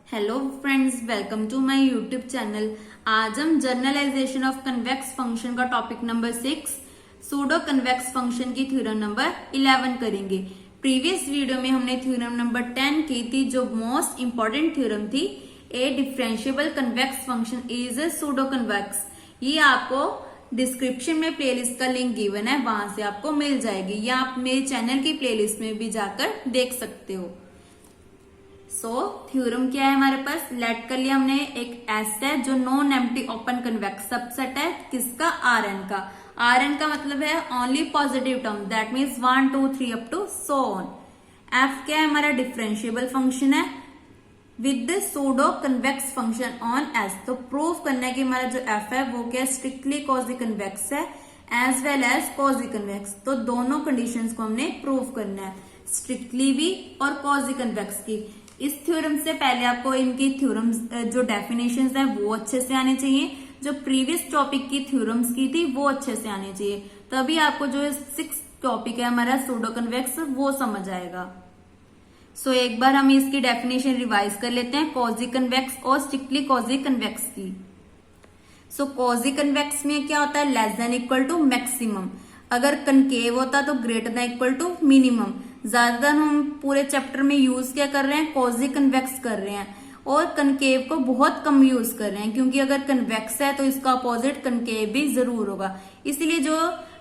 Hello friends, welcome to my YouTube channel. आज हम generalisation of convex function का topic number 6 pseudo convex function की theorem number 11 करेंगे। Previous video में हमने थ्योरम नंबर 10 की थी, जो मोस्ट इंपॉर्टेंट थ्योरम थी। A differentiable convex function is a pseudo convex. ये आपको डिस्क्रिप्शन में प्लेलिस्ट का लिंक गिवन है, वहां से आपको मिल जाएगी, या आप मेरे चैनल की प्लेलिस्ट में भी जाकर देख सकते हो। थ्योरम क्या है हमारे पास, लेट कर लिया हमने। एक एस है जो non empty open convex subset है, किसका? आर एन का। आर एन का मतलब है only positive term, that means 1 2 3 up to so on. F क्या है? हमारा डिफरेंशिएबल फंक्शन है with the pseudo convex function on S. तो प्रूव करना है कि हमारा जो एफ है वो क्या, स्ट्रिक्टली क्वाजी कन्वेक्स है as well as quasi convex. तो दोनों कंडीशंस को हमने प्रूव करना है, स्ट्रिक्टली भी और क्वाजी कन्वेक्स की। इस थ्योरम से पहले आपको इनकी थ्योरम्स जो डेफिनेशंस हैं वो अच्छे से आने चाहिए, जो प्रीवियस टॉपिक की थ्योरम्स की थी वो अच्छे से आने चाहिए, तभी आपको जो 6 टॉपिक है हमारा सूडो कन्वेक्स वो समझ आएगा। एक बार हम इसकी डेफिनेशन रिवाइज कर लेते हैं, क्वाजी कन्वेक्स और स्ट्रिक्टली क्वाजी कन्वेक्स की। क्वाजी कन्वेक्स में क्या होता है? Less than equal to maximum. अगर कनकेव होता तो greater than equal to minimum. ज्यादातर हम पूरे चैप्टर में यूज क्या कर रहे हैं? क्वाजी कन्वेक्स कर रहे हैं, और कनकेव को बहुत कम यूज कर रहे हैं, क्योंकि अगर कन्वेक्स है तो इसका अपोजिट कनकेव भी जरूर होगा। इसलिए जो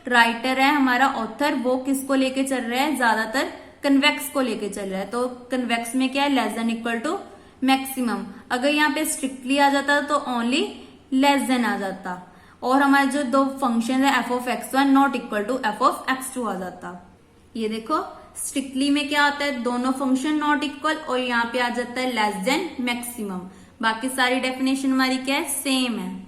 राइटर है हमारा ऑथर, वो किसको लेके चल रहा है? ज्यादातर कन्वेक्स को लेके चल रहा है। तो कन्वेक्स में क्या है? Less than equal to maximum. अगर यहाँ पे स्ट्रिक्टली आ जाता तो ओनली लेस देन आ जाता, और हमारे जो दो फंक्शन है F of x1 not equal to F of x2 आ जाता। ये देखो, स्ट्रिक्टली में क्या होता है? दोनों फंक्शन नॉट इक्वल, और यहाँ पे आ जाता है लेस देन मैक्सिमम। बाकी सारी डेफिनेशन हमारी क्या है? सेम है।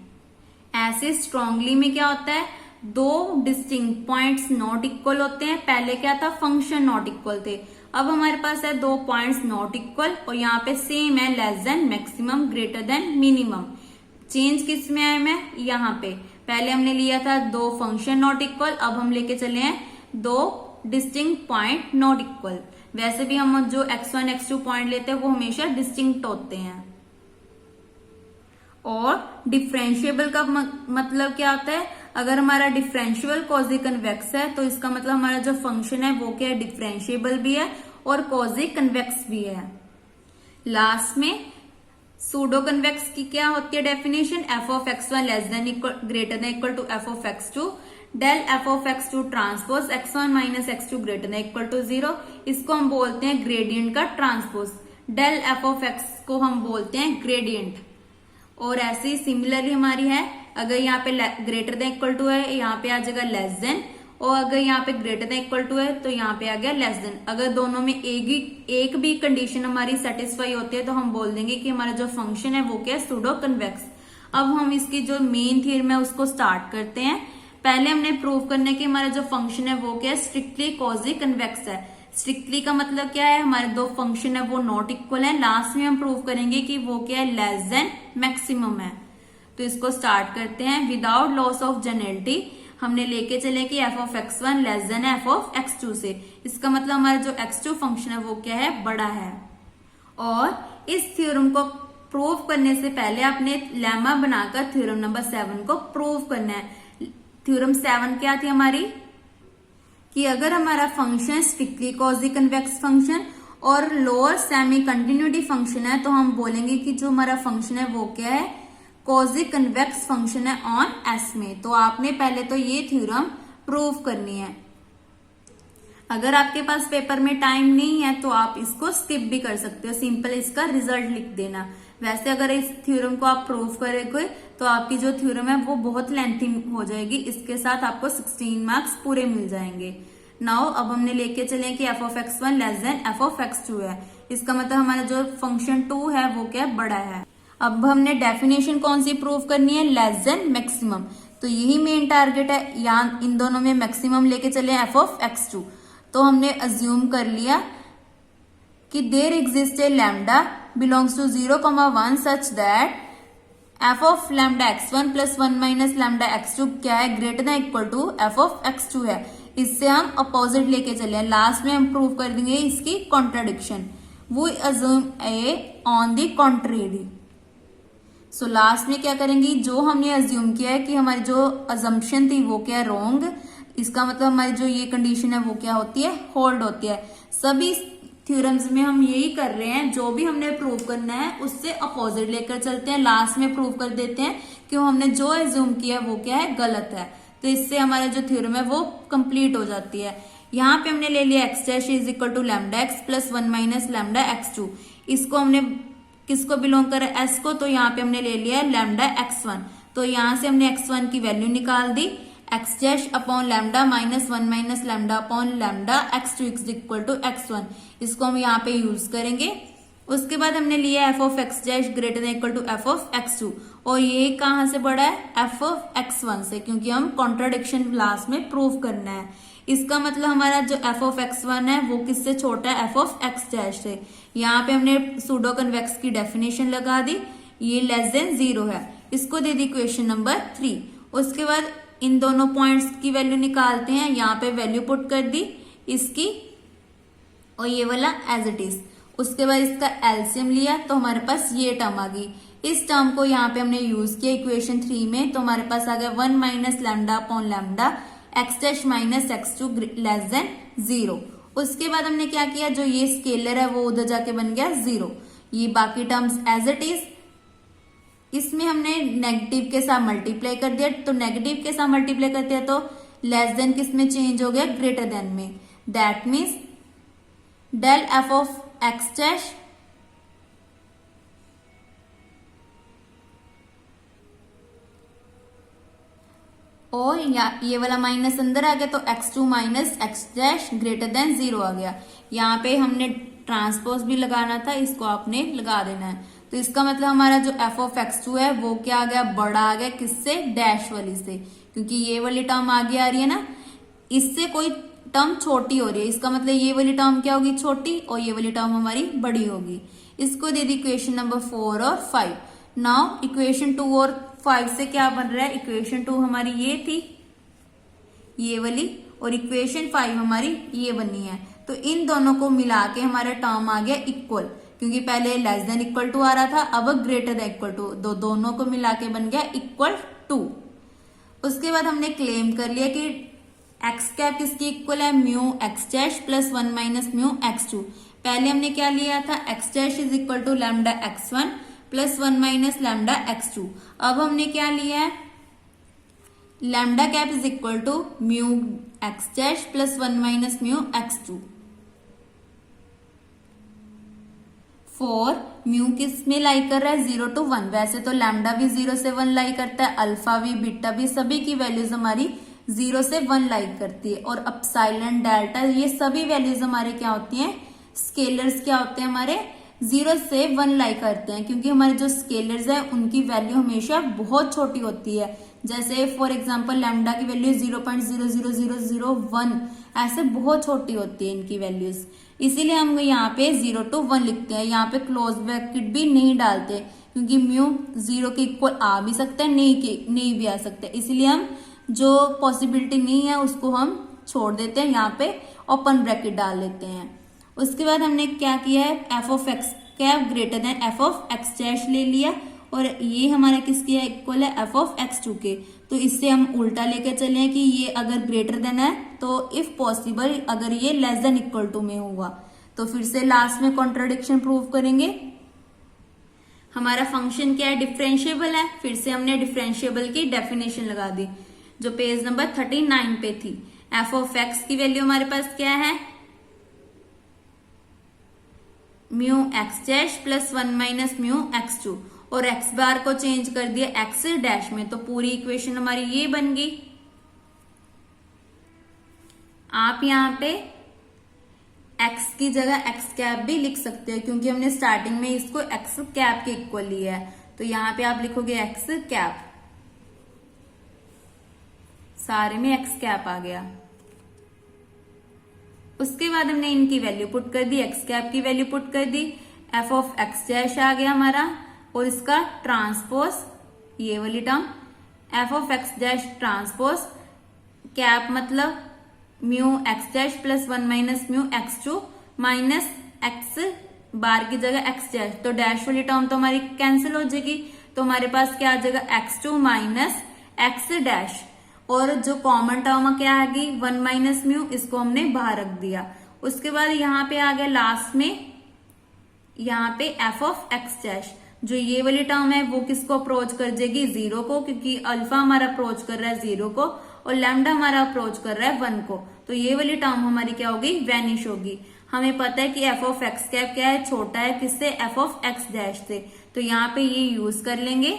ऐसे स्ट्रांगली में क्या होता है? दो डिस्टिंक्ट पॉइंट्स नॉट इक्वल होते हैं। पहले क्या था? फंक्शन नॉट इक्वल थे। अब हमारे पास है दो पॉइंट्स नॉट इक्वल, और यहाँ पे सेम है, less then maximum greater than minimum. Change किस में आया? मैं यहाँ पे पहले हमने लिया था दो फंक्शन नॉट इक्वल, अब हम लेके चले हैं दो डिस्टिंक्ट पॉइंट नॉट इक्वल। वैसे भी हम जो x1 x2 पॉइंट लेते हैं वो हमेशा डिस्टिंक्ट होते हैं। और डिफरेंशिएबल का मतलब क्या होता है? अगर हमारा डिफरेंशिएबल क्वाजी कन्वेक्स है तो इसका मतलब हमारा जो फंक्शन है वो क्या है? डिफरेंशिएबल भी है और क्वाजी कन्वेक्स भी है। लास्ट में सूडो कन्वेक्स की क्या होती है definition? F of x1 less than equal greater than equal to F of x2 del F of x2 transpose x1 minus x2 greater than equal to 0। इसको हम बोलते हैं ग्रेडियंट का transpose. Del F of x को हम बोलते हैं gradient. और ऐसे ही सिमिलरली हमारी है, अगर यहाँ पे ग्रेटर देन इक्वल टू है, यहाँ पे आ जाएगा लेस देन, और अगर यहाँ पे ग्रेटर देन इक्वल टू है तो यहाँ पे आ गया लेस देन। अगर दोनों में एक भी कंडीशन हमारी सेटिस्फाई होती है तो हम बोल देंगे कि हमारा जो फंक्शन है वो क्या है? Pseudo convex. अब हम इसकी जो मेन थ्योरम है उसको स्टार्ट करते हैं। पहले हमने प्रूव करना है कि हमारा जो फंक्शन है वो क्या है? स्ट्रिक्टली क्वाजी कन्वेक्स है। स्ट्रिक्टली का मतलब क्या है? हमारे दो फंक्शन है वो नॉट इक्वल है। लास्ट में हम प्रूव करेंगे कि वो क्या है? लेस देन मैक्सिमम है। तो इसको स्टार्ट करते हैं। विदाउट लॉस ऑफ जनरलिटी हमने लेके चले कि F of x1 less then F of x2 से। इसका मतलब हमारा जो x2 फंक्शन है वो क्या है? बड़ा है। और इस थ्योरम को प्रूव करने से पहले आपने लेमा बनाकर थ्योरम नंबर 7 को प्रूव करना है। थ्योरम 7 क्या थी हमारी? कि अगर हमारा function strictly quasi convex function और लोअर सेमी कंटिन्यूटी फंक्शन है तो हम बोलेंगे कि जो हमारा फंक्शन है वो क्या है? क्वाजी कन्वेक्स फंक्शन है ऑन एस में। तो आपने पहले तो ये थ्योरम प्रूव करनी है। अगर आपके पास पेपर में टाइम नहीं है तो आप इसको स्किप भी कर सकते हो, सिंपल इसका रिजल्ट लिख देना। वैसे अगर इस थ्योरम को आप प्रूव करेंगे तो आपकी जो थ्योरम है वो बहुत लेंथी हो जाएगी। इसके साथ आपको 16 मार्क्स पूरे मिल जाएंगे। नाउ अब हमने लेके चले कि F of x1 less then F of x2 है। इसका मतलब हमारा जो फंक्शन 2 है वो क्या बड़ा है। अब हमने डेफिनेशन कौन सी प्रूव करनी है? Less then maximum. तो यही मेन टारगेट है। यहाँ इन दोनों में मैक्सिमम लेके चले एफ ऑफ x2। तो हमने अज्यूम कर लिया कि there exist a lambda belongs to 0,1 such that F of lambda x1 plus 1 minus lambda x2 क्या है? Greater than equal to F of x2 है। इससे हम अपोजिट लेके चले। लास्ट में हम प्रूव कर देंगे इसकी contradiction. We assume a on the contrary. So last में क्या करेंगे, जो हमने अज्यूम किया है कि हमारी जो अजम्पशन थी वो क्या है, रॉन्ग। इसका मतलब हमारी जो ये कंडीशन है वो क्या होती है, होल्ड होती है। सभी थ्योरम्स में हम यही कर रहे हैं, जो भी हमने प्रूव करना है उससे अपोजिट लेकर चलते हैं, लास्ट में प्रूव कर देते हैं कि हमने जो एज्यूम किया वो क्या है, गलत है। तो इससे हमारा जो थ्योरम है वो कंप्लीट हो जाती है। यहाँ पे हमने ले लिया x dash is equal to lambda x plus 1 minus lambda x two. इसको हमने किसको बिलोंग कर एस को, तो यहाँ पे हमने ले लिया लैम्डा x1। तो यहाँ से हमने x1 की वैल्यू निकाल दी, x dash upon lambda minus 1 minus lambda upon lambda x2 is equal to x1। इसको हम यहाँ पे यूज करेंगे। उसके बाद हमने लिया F of x dash greater than equal to F of एक्स2, और ये कहाँ से बड़ा है, एफ ऑफ x1 से, क्योंकि हम कॉन्ट्राडिक्शन लास्ट में प्रूव करना है। इसका मतलब हमारा जो एफ ऑफ x1 है वो किससे छोटा है, एफ ऑफ एक्स डैश से। यहाँ पे हमने सूडो कन्वेक्स की डेफिनेशन लगा दी, ये लेस देन 0 है। इसको दे दी इक्वेशन नंबर 3। उसके बाद इन दोनों पॉइंट्स की वैल्यू निकालते हैं, यहाँ पे वैल्यू पुट कर दी इसकी, और ये वाला एज इट इज। उसके बाद इसका एलसीएम लिया तो हमारे पास ये टर्म आ गई। इस टर्म को यहाँ पे हमने यूज किया इक्वेशन 3 में, तो हमारे पास आ गया 1 minus lambda upon lambda x dash minus x2 less than 0। उसके बाद हमने क्या किया, जो ये स्केलर है वो उधर जाके बन गया 0। ये बाकी टर्म्स एज इट इज। इसमें हमने नेगेटिव के साथ मल्टीप्लाई कर दिया, तो नेगेटिव के साथ मल्टीप्लाई करते हैं तो लेस देन किस में चेंज हो गया, ग्रेटर देन में। That means del F of x dash और ये वाला माइनस अंदर आ गया, तो x2 minus x dash greater than 0 आ गया। यहाँ पे हमने ट्रांसपोज भी लगाना था, इसको आपने लगा देना है। तो इसका मतलब हमारा जो एफ ऑफ x2 है वो क्या आ गया, बड़ा आ गया, किससे, डैश वाली से, क्योंकि ये वाली टर्म आगे आ रही है ना, इससे कोई टर्म छोटी हो रही है। इसका मतलब ये वाली टर्म क्या होगी, छोटी, और ये वाली टर्म हमारी बड़ी होगी। इसको दे दी इक्वेशन नंबर 4 और 5। नाउ इक्वेशन 2 और 5 से क्या बन रहा है, इक्वेशन 2 हमारी ये थी, ये वाली, और इक्वेशन 5 हमारी ये बनी है। तो इन दोनों को मिला के हमारा टर्म आ गया इक्वल, क्योंकि पहले लेस देन इक्वल टू आ रहा था, अब ग्रेटर देन इक्वल टू, दोनों को मिला के बन गया इक्वल टू। उसके बाद हमने क्लेम कर लिया कि एक्स कैप किसकी इक्वल है, mu x dash plus 1 minus mu x2। पहले हमने क्या लिया था, x dash is equal to lambda x1 plus 1 minus lambda x2। अब हमने क्या लिया है, lambda cap is equal to mu x dash plus 1 minus mu x2 for mu किस में लाई कर रहा है, 0 to 1। वैसे तो लैम्डा भी 0 से 1 लाई करता है, अल्फा भी, बीटा भी, सभी की वैल्यूज हमारी 0 से 1 लाई करती है। और अपसाइलन, डेल्टा, ये सभी वैल्यूज हमारे क्या होती हैं, स्केलर्स क्या होते हैं, हमारे 0 से 1 लाई करते हैं, क्योंकि हमारे जो स्केलर्स है उनकी वैल्यू हमेशा बहुत छोटी होती है। जैसे फॉर एग्जांपल लैम्डा की वैल्यू 0.00001, ऐसे बहुत छोटी होती है इनकी वैल्यूज, इसीलिए हम यहाँ पे 0 to 1 लिखते हैं। यहाँ पे क्लोज ब्रैकेट भी नहीं डालते, क्योंकि म्यू 0 के इक्वल आ भी सकता है, नहीं भी आ सकता है, इसलिए हम जो पॉसिबिलिटी नहीं है उसको हम छोड़ देते हैं, यहाँ पे ओपन ब्रैकेट डाल लेते हैं। उसके बाद हमने क्या किया है, F of x cap greater than F of x dash ले लिया, और ये हमारा किसके इक्वल है, एफ ऑफ x2 के। तो इससे हम उल्टा लेके चले हैं कि ये अगर ग्रेटर देन है तो इफ पॉसिबल अगर ये लेस देन इक्वल टू में होगा, तो फिर से लास्ट में कॉन्ट्राडिक्शन प्रूव करेंगे। हमारा फंक्शन क्या है, डिफरेंशिएबल है। फिर से हमने डिफरेंशिएबल की डेफिनेशन लगा दी, जो पेज नंबर 39 पे थी। एफ ऑफ एक्स की वैल्यू हमारे पास क्या है, mu x dash plus 1 minus mu x2, और एक्स बार को चेंज कर दिया एक्स डैश में, तो पूरी इक्वेशन हमारी ये बन गई। आप यहाँ पे एक्स की जगह एक्स कैप भी लिख सकते हो, क्योंकि हमने स्टार्टिंग में इसको एक्स कैप के इक्वल लिया है, तो यहाँ पे आप लिखोगे एक्स कैप, सारे में एक्स कैप आ गया। उसके बाद हमने इनकी वैल्यू पुट कर दी, एक्स कैप की वैल्यू पुट कर दी, एफ ऑफ एक्स डैश आ गया हमारा, और इसका ट्रांसपोज ये वाली term f of x dash transpose cap मतलब mu x dash plus 1 minus mu x2 minus x bar की जगह एक्स डैश, तो डैश वाली टर्म तो हमारी कैंसिल हो जाएगी, तो हमारे पास क्या आ जाएगा x2 माइनस एक्स डैश, और जो कॉमन टर्म क्या आ गई 1 माइनस म्यू, इसको हमने बाहर रख दिया। उसके बाद यहाँ पे आ गया लास्ट में यहाँ पे एफ ऑफ एक्स डैश, जो ये वाली टर्म है वो किसको अप्रोच कर जाएगी 0 को, क्योंकि अल्फा हमारा अप्रोच कर रहा है 0 को और लैम्डा हमारा अप्रोच कर रहा है 1 को, तो ये वाली टर्म हमारी क्या होगी वैनिश होगी। हमें पता है कि एफ ऑफ एक्स कैप क्या है, छोटा है किससे, एफ ऑफ एक्स डैश से, तो यहाँ पे ये यूज कर लेंगे।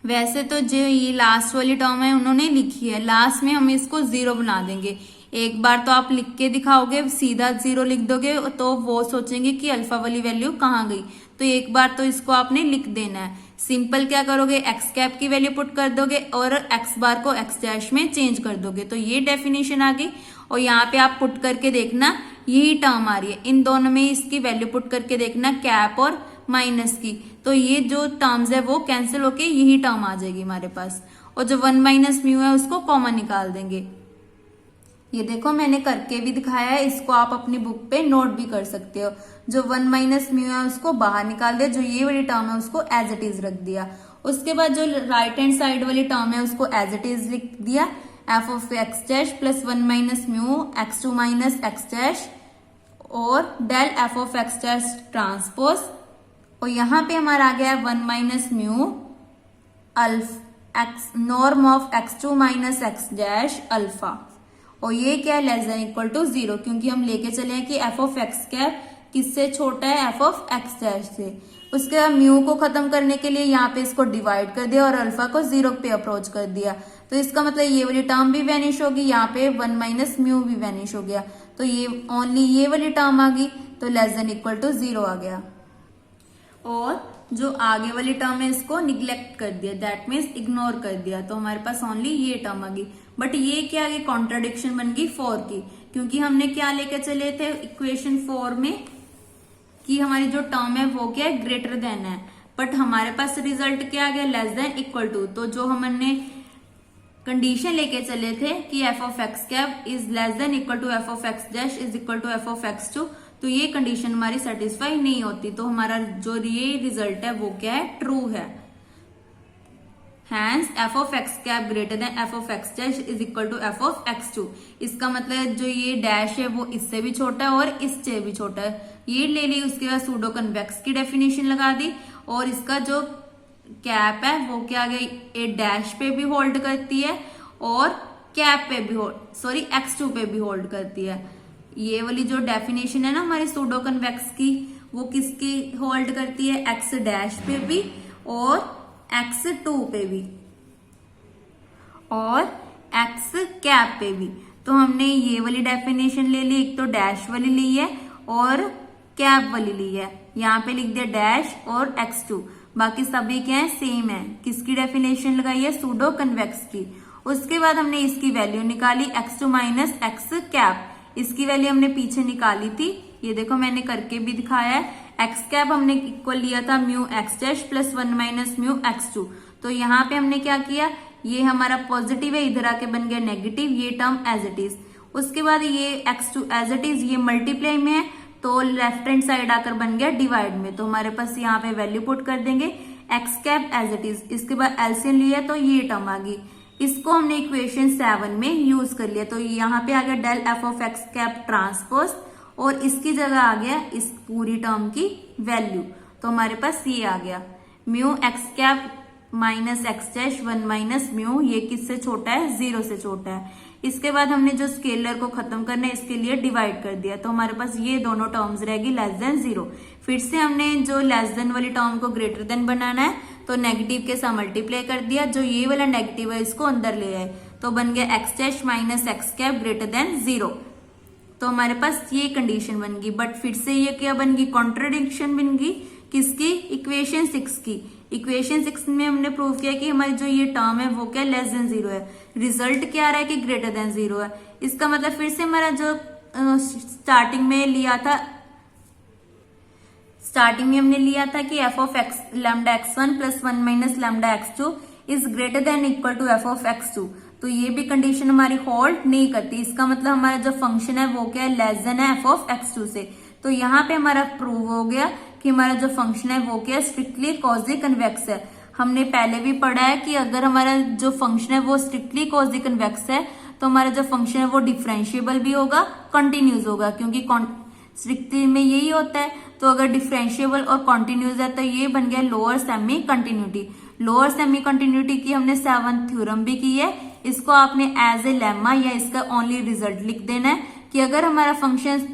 वैसे तो जो ये लास्ट वाली टर्म है उन्होंने लिखी है, लास्ट में हम इसको 0 बना देंगे। एक बार तो आप लिख के दिखाओगे, सीधा 0 लिख दोगे तो वो सोचेंगे कि अल्फा वाली वैल्यू कहाँ गई, तो एक बार तो इसको आपने लिख देना है। सिंपल क्या करोगे, एक्स कैप की वैल्यू पुट कर दोगे और एक्स बार को एक्स डैश में चेंज कर दोगे, तो ये डेफिनेशन आ गई। और यहाँ पे आप पुट करके देखना यही टर्म आ रही है, इन दोनों में इसकी वैल्यू पुट करके देखना कैप और माइनस की, तो ये जो टर्म्स है वो कैंसिल होके यही टर्म आ जाएगी हमारे पास, और जो 1 माइनस म्यू है उसको कॉमन निकाल देंगे। ये देखो मैंने करके भी दिखाया है, इसको आप अपनी बुक पे नोट भी कर सकते हो। जो 1 माइनस म्यू है उसको बाहर निकाल दिया, जो ये वाली टर्म है उसको एज इट इज रख दिया। उसके बाद जो राइट हैंड साइड वाली टर्म है उसको एज इट इज लिख दिया, f of x dash plus 1 minus mu x2 minus x dash और del F of x dash transpose, और यहाँ पे हमारा आ गया है 1 minus mu x norm of x2 minus x dash alpha, और ये क्या है लेस देन इक्वल टू 0, क्योंकि हम लेके चले हैं कि एफ ऑफ एक्स कैप किससे छोटा है, एफ ऑफ एक्स डैश से। उसके बाद म्यू को खत्म करने के लिए यहाँ पे इसको डिवाइड कर दिया और अल्फा को 0 पे अप्रोच कर दिया, तो इसका मतलब ये वाली टर्म भी वैनिश होगी, यहाँ पे 1 माइनस म्यू भी वैनिश हो गया, तो ये ओनली ये वाली टर्म आ गई, तो लेस देन इक्वल टू 0 आ गया। और जो आगे वाली टर्म है इसको निग्लेक्ट कर दिया, दैट मीन्स इग्नोर कर दिया, तो हमारे पास ओनली ये टर्म आ गई। बट ये क्या आगे कॉन्ट्राडिक्शन बन गई 4 की, क्योंकि हमने क्या लेके चले थे इक्वेशन 4 में कि हमारी जो टर्म है वो क्या है ग्रेटर देन है, बट हमारे पास रिजल्ट क्या आ गया लेस देन इक्वल टू। तो जो हमने कंडीशन लेके चले थे कि F of x cap is less than equal to F of x dash is equal to F of x two, तो ये कंडीशन हमारी सेटिस्फाई नहीं होती, तो हमारा जो ये रिजल्ट है वो क्या है ट्रू है। Hence f of x cap greater than f of x dash is equal to f of x2। इसका मतलब जो ये डैश है वो इससे भी छोटा है और इससे भी छोटा है, ये ले ली। उसके बाद सूडो कन्वेक्स की डेफिनेशन लगा दी, और इसका जो कैप है वो क्या आ गई, ए डैश पे भी होल्ड करती है और कैप पे भी सॉरी x2 पे भी होल्ड करती है। ये वाली जो डेफिनेशन है ना हमारी सूडो कन्वेक्स की, वो किसकी होल्ड करती है, एक्स डैश पे भी और x2 पे भी और x कैप पे भी। तो हमने ये वाली डेफिनेशन ले ली, एक तो डैश वाली ली है और कैप वाली ली है, यहाँ पे लिख दिया डैश और x2, बाकी सभी क्या है सेम है। किसकी डेफिनेशन लगाई है, सूडो कन्वेक्स की। उसके बाद हमने इसकी वैल्यू निकाली x2 माइनस एक्स कैप, इसकी वैल्यू हमने पीछे निकाली थी, ये देखो मैंने करके भी दिखाया है। एक्स कैप हमने इक्वल लिया था mu x dash plus 1 minus mu x2, तो यहाँ पे हमने क्या किया, ये हमारा पॉजिटिव है, इधर आके बन गया नेगेटिव, ये टर्म एज इट इज। उसके बाद ये x2 एज इट इज, ये मल्टीप्लाई में है तो लेफ्ट हैंड साइड आकर बन गया डिवाइड में, तो हमारे पास यहाँ पे वैल्यू पुट कर देंगे x cap as it is. इसके बाद एलसीएम लिया तो ये टर्म आ गई, इसको हमने इक्वेशन 7 में यूज कर लिया, तो यहाँ पे आ गया del F of x cap transpose, और इसकी जगह आ गया इस पूरी टर्म की वैल्यू, तो हमारे पास ये आ गया mu x cap minus x dash 1 minus mu, ये किससे छोटा है, 0 से छोटा है। इसके बाद हमने जो स्केलर को खत्म करना है इसके लिए डिवाइड कर दिया, तो हमारे पास ये दोनों टर्म्स रहेगी लेस देन 0। फिर से हमने जो लेस देन वाली टर्म को ग्रेटर देन बनाना है तो नेगेटिव के साथ मल्टीप्लाई कर दिया, जो ये वाला नेगेटिव है इसको अंदर ले आए, तो बन गया x dash minus x cap greater than 0, तो हमारे पास ये कंडीशन बन गई। बट फिर से ये क्या बन गई, कॉन्ट्रडिक्शन बन गई किसकी, इक्वेशन 6 की। इक्वेशन 6 में हमने प्रूव किया कि हमारी जो ये टर्म है वो क्या लेस देन 0 है, रिजल्ट क्या आ रहा है कि ग्रेटर देन 0 है। इसका मतलब फिर से हमारा जो स्टार्टिंग में लिया था, स्टार्टिंग में हमने लिया था कि F of x lambda x1 plus 1 minus lambda x2 is greater than equal to F of x2, तो ये भी कंडीशन हमारी होल्ड नहीं करती। इसका मतलब हमारा जो फंक्शन है वो क्या है, लेस देन है एफ ऑफ x2 से, तो यहाँ पे हमारा प्रूव हो गया कि हमारा जो फंक्शन है वो क्या है, स्ट्रिक्टली कॉजी कन्वेक्स है। हमने पहले भी पढ़ा है कि अगर हमारा जो फंक्शन है वो स्ट्रिक्टली कॉजी कन्वेक्स है तो हमारा जो फंक्शन है वो डिफरेंशिएबल भी होगा, कंटिन्यूस होगा, क्योंकि स्ट्रिक्टली में यही होता है। तो अगर डिफरेंशिएबल और कॉन्टिन्यूस है तो ये बन गया lower semi continuity. Lower semi continuity की हमने 7th थ्योरम भी की है। इसको आपने एज ए लेमा या इसका ओनली रिजल्ट लिख देना है कि अगर हमारा फंक्शन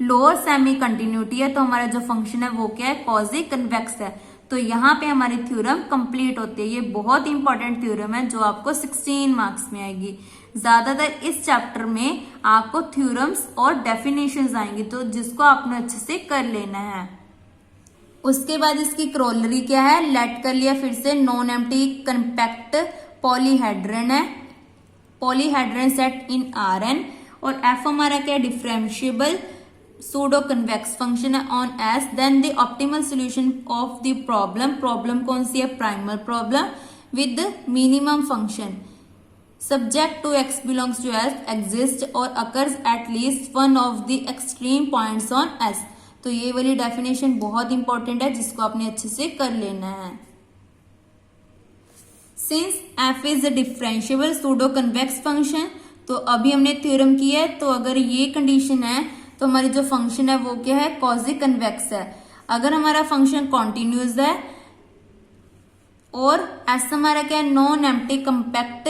लोअर सेमी कंटिन्यूटी है तो हमारा जो फंक्शन है वो क्या है, कॉजी कन्वेक्स है। तो यहाँ पे हमारी थ्योरम कंप्लीट होती है। ये बहुत इंपॉर्टेंट थ्योरम है जो आपको 16 मार्क्स में आएगी। ज्यादातर इस चैप्टर में आपको थ्योरम्स और डेफिनेशंस आएंगी, तो जिसको आपने अच्छे से कर लेना है। उसके बाद इसकी क्रोलरी क्या है, लेट कर लिया फिर से, नॉन एम्प्टी कंपैक्ट पॉलीहेड्रन है, पॉलीहेड्रन सेट इन Rn, और एफ हमारा क्या है, डिफरेंशिएबल सूडो कन्वेक्स फंक्शन है on S. Then the optimal solution of the problem, problem कौन सी है, primal problem with minimum function subject to x belongs to S exist और occurs at least one of the extreme points on S। तो ये वाली definition बहुत important है जिसको आपने अच्छे से कर लेना है। Since f is a differentiable pseudo convex function, तो अभी हमने थ्योरम की है, तो अगर ये कंडीशन है तो हमारी जो फंक्शन है वो क्या है, कॉजी कन्वेक्स है। अगर हमारा फंक्शन कॉन्टिन्यूस है और S हमारा क्या है, non empty compact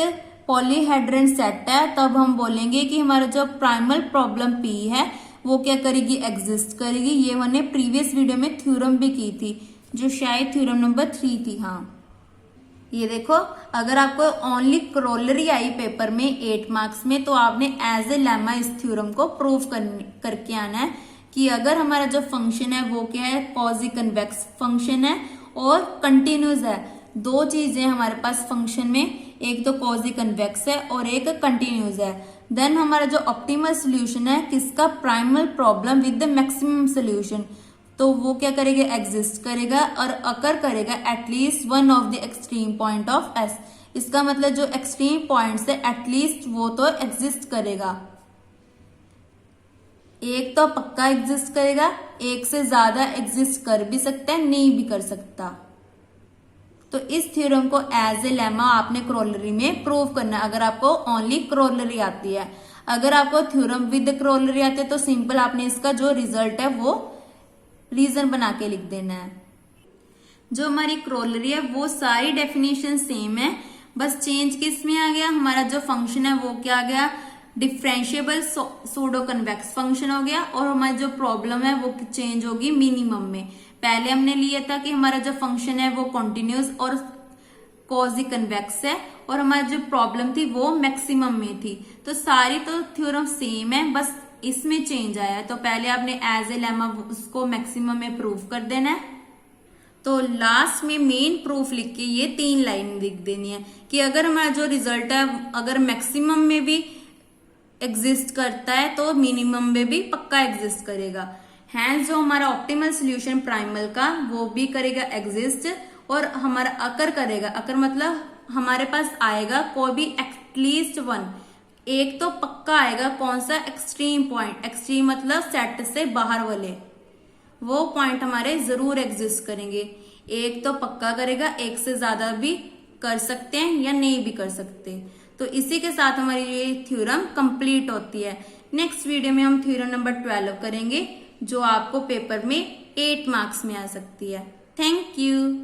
polyhedron set है, तब हम बोलेंगे कि हमारा जो प्राइमल प्रॉब्लम P है वो क्या करेगी, एग्जिस्ट करेगी। ये मैंने प्रीवियस वीडियो में थ्योरम भी की थी, जो शायद थ्योरम नंबर 3 थी। हाँ, ये देखो, अगर आपको ओनली क्रोलरी आई पेपर में 8 मार्क्स में, तो आपने एज ए लेमा इस थ्योरम को प्रूव करके आना है कि अगर हमारा जो फंक्शन है वो क्या है, कॉजी कन्वेक्स फंक्शन है और कंटिन्यूस है। दो चीजें हमारे पास फंक्शन में, एक तो कॉजी कन्वेक्स है और एक कंटिन्यूस है। देन हमारा जो ऑप्टिमल सोल्यूशन है किसका, primal problem with the maximum solution, तो वो क्या करेगा, एग्जिस्ट करेगा और अकर करेगा at least one of the extreme point of S। इसका मतलब जो एक्सट्रीम पॉइंट है एटलीस्ट वो तो एग्जिस्ट करेगा, एक तो पक्का एग्जिस्ट करेगा, एक से ज्यादा एग्जिस्ट कर भी सकता है, नहीं भी कर सकता। तो इस थ्योरम को एज ए लेमा आपने क्रोलरी में प्रूव करना है, अगर आपको ओनली क्रोलरी आती है। अगर आपको थ्योरम विद क्रोलरी आती है तो सिंपल आपने इसका जो रिजल्ट है वो रीजन बना के लिख देना है। जो हमारी क्रोलरी है वो सारी डेफिनेशन सेम है, बस चेंज किस में आ गया, हमारा जो फंक्शन है वो क्या आ गया, डिफरेंशिएबल सूडो कन्वेक्स फंक्शन हो गया, और हमारी जो प्रॉब्लम है वो चेंज होगी मिनिमम में। पहले हमने लिया था कि हमारा जो फंक्शन है वो कॉन्टिन्यूस और कॉजी कन्वेक्स है, और हमारी जो प्रॉब्लम थी वो मैक्सिमम में थी। तो सारी तो थ्योरम सेम है, बस इसमें चेंज आया है। तो पहले आपने एज ए लेमा उसको मैक्सिमम में प्रूव कर देना है। तो लास्ट में मेन प्रूफ लिख के ये 3 लाइन लिख देनी है कि अगर हमारा जो रिजल्ट है अगर मैक्सिमम में भी एग्जिस्ट करता है तो मिनिमम में भी पक्का एग्जिस्ट करेगा। हैंस जो हमारा ऑप्टिमल सोल्यूशन प्राइमल का वो भी करेगा एग्जिस्ट, और हमारा अकर करेगा, अकर मतलब हमारे पास आएगा कोई भी एटलीस्ट वन, एक तो पक्का आएगा, कौन सा, एक्सट्रीम पॉइंट। एक्सट्रीम मतलब सेट से बाहर वाले, वो पॉइंट हमारे जरूर एग्जिस्ट करेंगे। एक तो पक्का करेगा, एक से ज्यादा भी कर सकते हैं या नहीं भी कर सकते। तो इसी के साथ हमारी ये थ्योरम कंप्लीट होती है। नेक्स्ट वीडियो में हम थ्योरम नंबर 12 करेंगे, जो आपको पेपर में 8 मार्क्स में आ सकती है। Thank you.